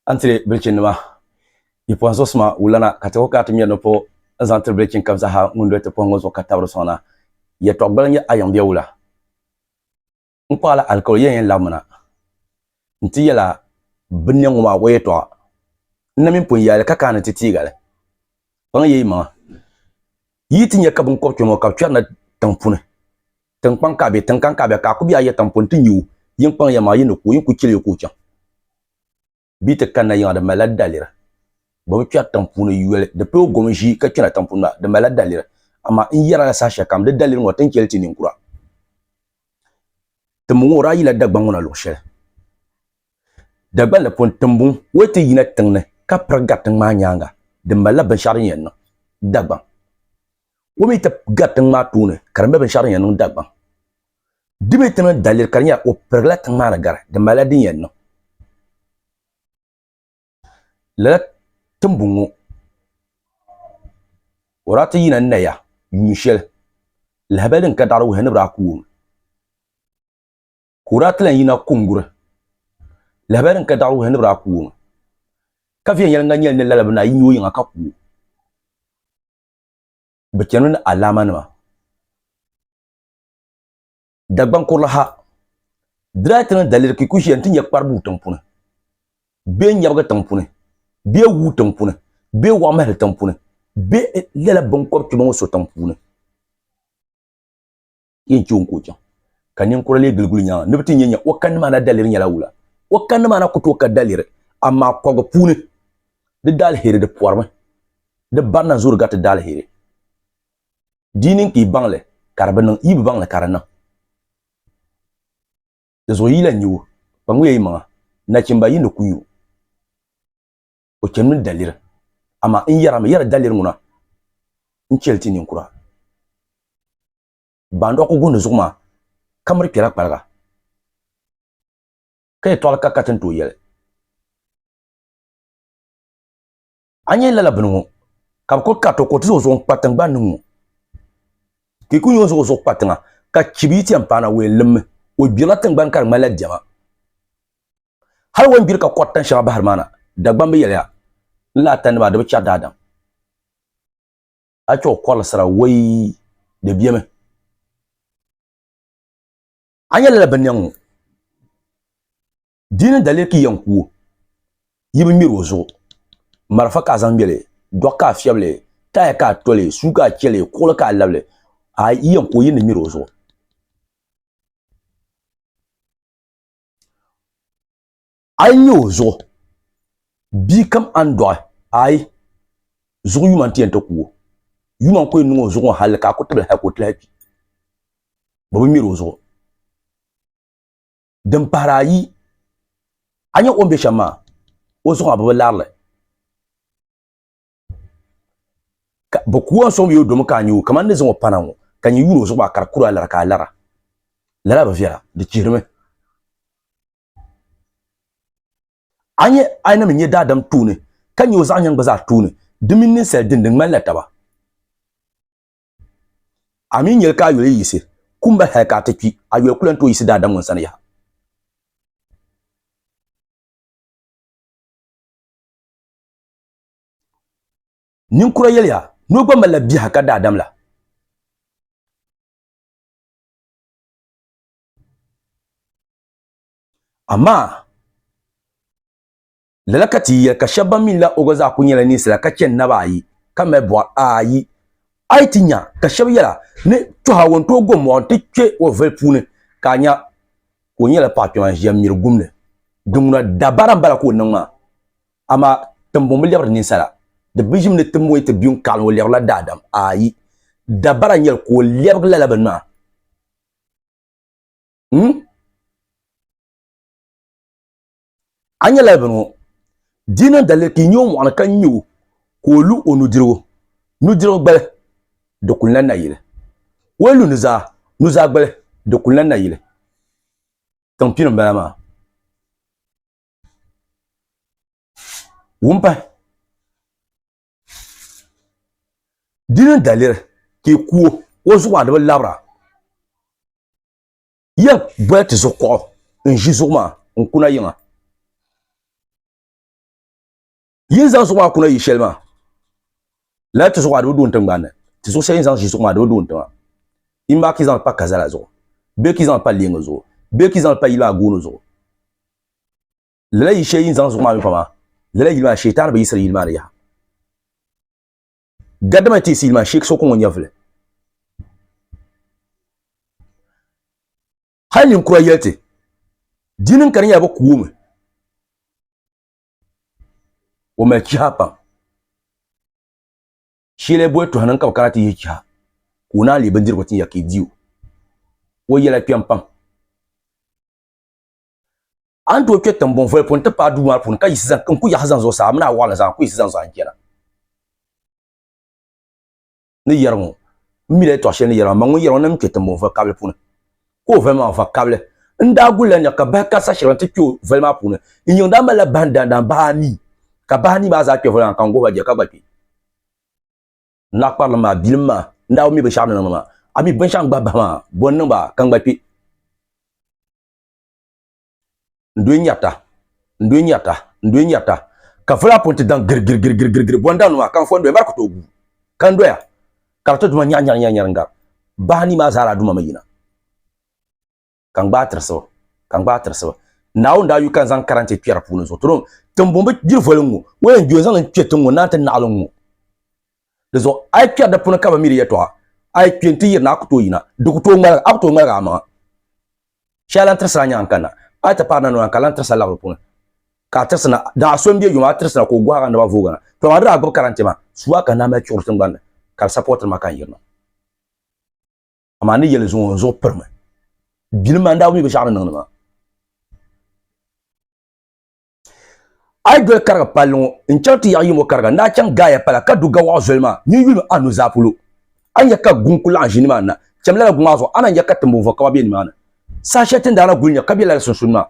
Entre breaking ma ipo so sma ulana katako ka tmi no po azantre breaking kamza ha ngundo te pongo zo katabro sona ye to gbalnya ayam bia wula nkwala alcool yen lamna nti yela binne ngoma we to na min pon yale kaka na titigale pang ye ma yiti nya kabun ko chomo ka chana tampune tampang ka be tankan ka be ka ku bia ye tampun tinyu yin pang ya ma yin ku yin ku kile ku cha bite kana yin da mala dalira bo cha tampune yuele de pe gomji ka chana tampuna de mala dalira ama in yara sa sha kam de dalira ngotan kelti nin kura tumu ra yila dagban ngona lo shel dagban la pon tumbun wote yina tangne ka pragat ma nyanga de mala ban sharin yen no dagban womi ta gatang ma tune karambe ban sharin yen no dagban dibe tan dalir karnya o praglat ma na gar de mala din yen no la tumbungu orata yina naya nyishel labalin ka daru hen bra ku kuratlan yina kungure labarin ka daru hen bra ku ka fi yel nganyel ne lalabna yinyo yin aka ku bekenun alama ma dagban kurla ha dratan dalir ki kushi antin ya parbu tampune be nyabga tampune be wu tampune be wa mahal tampune be lela banko ki so tampune yin ciwon kokin kanin kurale gulgul nya nubti nyanya wakan mana dalir nya lawula wakan mana kuto ka dalir amma ko pune de dal here de porma de banna zur gat dal here dinin ki bangle karbanan yib bangle karana de zo yila nyu bangwe yima na kimba yin kuyu o kemin dalir amma in yara dalir muna in chelti nin kura bando ko gono zuma kamar kira kparga kay tol ka katan to yel anye lala bnu ka ko kato ko tizo zo patang banu ki ku yo zo patanga ka kibiti ampana we lem o bilatan ban kar malad jama har won bir ka kwatan sha bahar mana dagban be yel la tan ba da cha dadam a cho kwal sara wai de bieme anya lala banyan dinin dalir ki yanku yibi miro zo marfa ka zambele doka fiable taya ka tole suka chele kola ka lable a yanku yin miro zo anyo zo bi kam ando ai zo yuman ti ento ku yuman ko nu zo halka ko tabla ha ko tlapi bo miro zo dan parayi anya ombe shama o so ababa larle ka bokuwa so yo dum ka nyu kaman ne zo panan kan yuro so ba kar kura lar ka lara lara ba fiya de cirme anya aina min ye dadam tune kan yo zanyan baza tune dimin ne sel din man la taba amin yel ka yo yise kumba ha ka taki ayo kulan to yise dadam won sanaya nin kura yelya no gba mala biha ka dadam la amma lalakati ya ka shabba min la ogoza kunyela ni sala ka ken na bayi ka me bo ayi aitinya ka shabba yala ne to ha won to gom won tike o vel pune ka nya ko nyela pa to jam mir gumne dumna dabaran bala ko nan ama tambo mi lebr ni sala de bijim ne temwe te biun kal wo lebla dadam ayi dabara nyel ko lebg la labanma anya labano dina dalle ki nyom wana kan nyu ko lu onudiro gbal de kulna na yile welu nuza gbal de kulna na yile tampino balama wumpa dina dalle ki ku wozu wa de labra ya bwete zo ko nji zo ma nkuna yinga yin zan suma kuna yi shelma la to so adu dun tangban ti so sey zan ji so ma do dun tanga imba ki zan pa kazala zo be ki zan pa lengo zo be ki zan pa ila gono zo la yi sey zan suma mi fama la yi ma shaytan ba yisra yilma ya gadama ti silma shek so ko nyavle halin kura yelte dinin kan ya ba kuume o ma chapa shile boy to hanan ka karati yiki ha kuna le bandir batin yake diu o yela piampam an to ke tambon foi pon ta pa du ma pon ka yisisan kan ku ya hazan zo sa amna wala za ku yisisan zo an kera ni yarmo mi le to shene yarmo mangu yarmo nam ke tambon foi kable pon ko vraiment fa kable nda gulen ya ka ba ka sa shiran te ko vraiment pon inyo da mala banda da bani ka bani ba za ke vraiment kan go ba je ka gbapi na parle ma bilma nda mi be shamna ma ami ban shang ba ma bon ba kan gbapi ndo nyata ka fala ponte dan gir bonda no kan fondo e barko to gu kan doya karto duma nya nga bani ma zara duma mayina kan ba terso nawo nda yu kan zan karante pierre puno zo tron tambombe jir volungu wen jo zan chetungu na tan nalungu dezo ay pierre da puno ka ba miri yeto ay kwenti yir na ko yina du ko ngara akto ngara ma shala tersa nya kana ay ta parna no kan tersa la puno ka tersa da sombe yuma tersa ko gwa kan da ba vogana to ma da go karante ma suwa kana ma churtun banda kal support ma kan yirna amani yele zo perme bilma nda mi be shana nangma ay do karga palon inchanti ya yimo karga nda chan gaya pala ka du gawa zelma ni yulu anu zapulo anya ka gunkula anjini mana chamla gumazo ana nya ka tumbu vo kawa bi ni mana sa shetin da na gulnya kabila sunsunma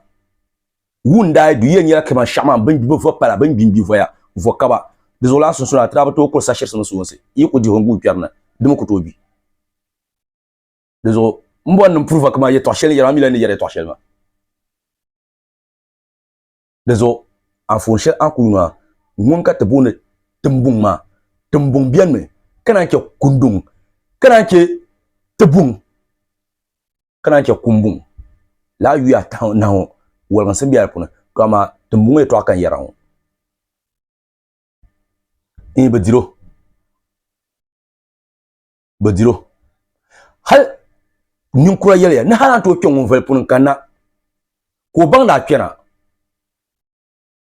wunda du yen yela kema shama ban bi vo pala ban bi vo ya vo kaba dezola sunsuna traba to ko sa shet sunsunse yi ko di hongu pierna dum ko to bi dezo mbon num prouve kama ye to shel yara mi len yere to shel ma dezo en fonction en kunwa ngon ka tebone tembung bien me kana ke kundung kana ke tebung kana ke kumbung la yu ya ta na ho wal ngan biya puna kama tembung e to kan yara ho e bediro hal nin kura yele na halan to kyon vel pun kana ko bang da kena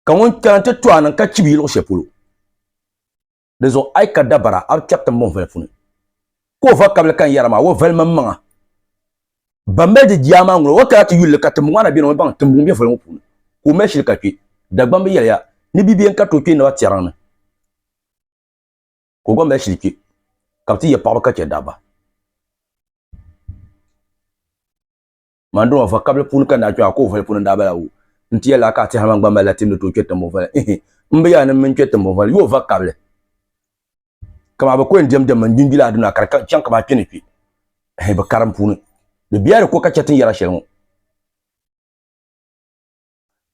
kan won kan te to anan ka cibi lo shepulo dezo ay ka dabara ab chapta mon vel pun ko fa kabla kan yarama wo vel mamma bambe de diama ngro wo ka ti yulle ka tum wana bi no bang tum bi vel pun ko me shil ka pi da bambe yele ya ni bibiyen ka to pi na tiarana ko gombe shil ki kapti ye pa ka che daba mando fa kable pun kan na ko vel pun da bala wu ntiya la ka ti ha mangba la tim to kweta mo vel mbe ya na men kweta mo vel yo va kable kama ba ko ndem man jinjila aduna karka chan kama pini pi ba karam pun de biya ko ka chatin yara shelmo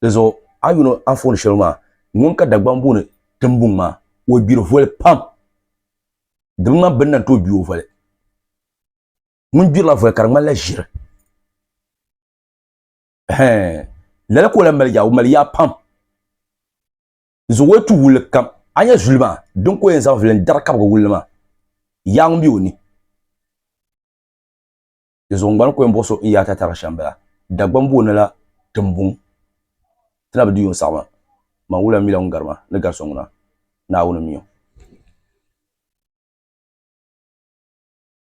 dezo ayuno afon shelma ngon ka dagban bune tumbung ma wo biro vol pam dum ben nan to biyo vel mun jira vel karma la jira lala ko la mal ya pam zo wetu wul kam anya zulma don ko yen sa vlen dar kab go wulma yang bi woni zo ngban ko mboso iya ta tara shamba dagban bu la tumbung tana bi yon sama ma wula mi la ngarma ne garson na wona miyo